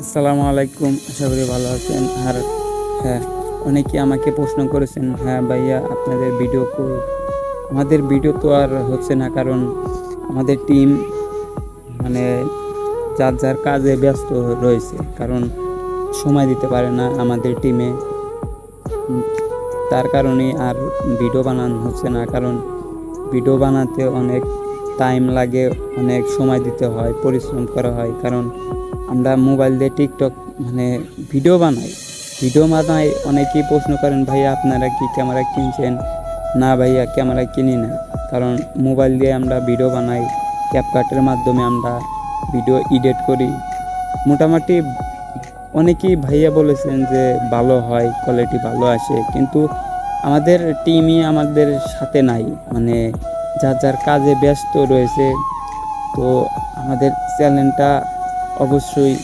আসসালামু আলাইকুম, আশা করি ভালো আছেন। আর হ্যাঁ, অনেকে আমাকে প্রশ্ন করেছেন, হ্যাঁ ভাইয়া আপনাদের ভিডিও কই? আমাদের ভিডিও তো আর হচ্ছে না, কারণ আমাদের টিম মানে যার যার কাজে ব্যস্ত রয়েছে, কারণ সময় দিতে পারে না আমাদের টিমে। তার কারণে আর ভিডিও বানানো হচ্ছে না, কারণ ভিডিও বানাতে অনেক টাইম লাগে, অনেক সময় দিতে হয়, পরিশ্রম করা হয়। কারণ আমরা মোবাইল দিয়ে টিকটক ভিডিও বানাই। অনেকেই প্রশ্ন করেন, ভাইয়া আপনারা কি ক্যামেরা কিনছেন? না ভাইয়া, ক্যামেরা কিনি না, কারণ মোবাইল দিয়ে আমরা ভিডিও বানাই। ক্যাপকাটের মাধ্যমে আমরা ভিডিও এডিট করি। মোটামুটি অনেকেই ভাইয়া বলেছেন যে ভালো হয়, কোয়ালিটি ভালো আসে, কিন্তু আমাদের টিমই আমাদের সাথে নাই, মানে যার যার কাজে ব্যস্ত রয়েছে। তো আমাদের চ্যানেলটা অবশ্যই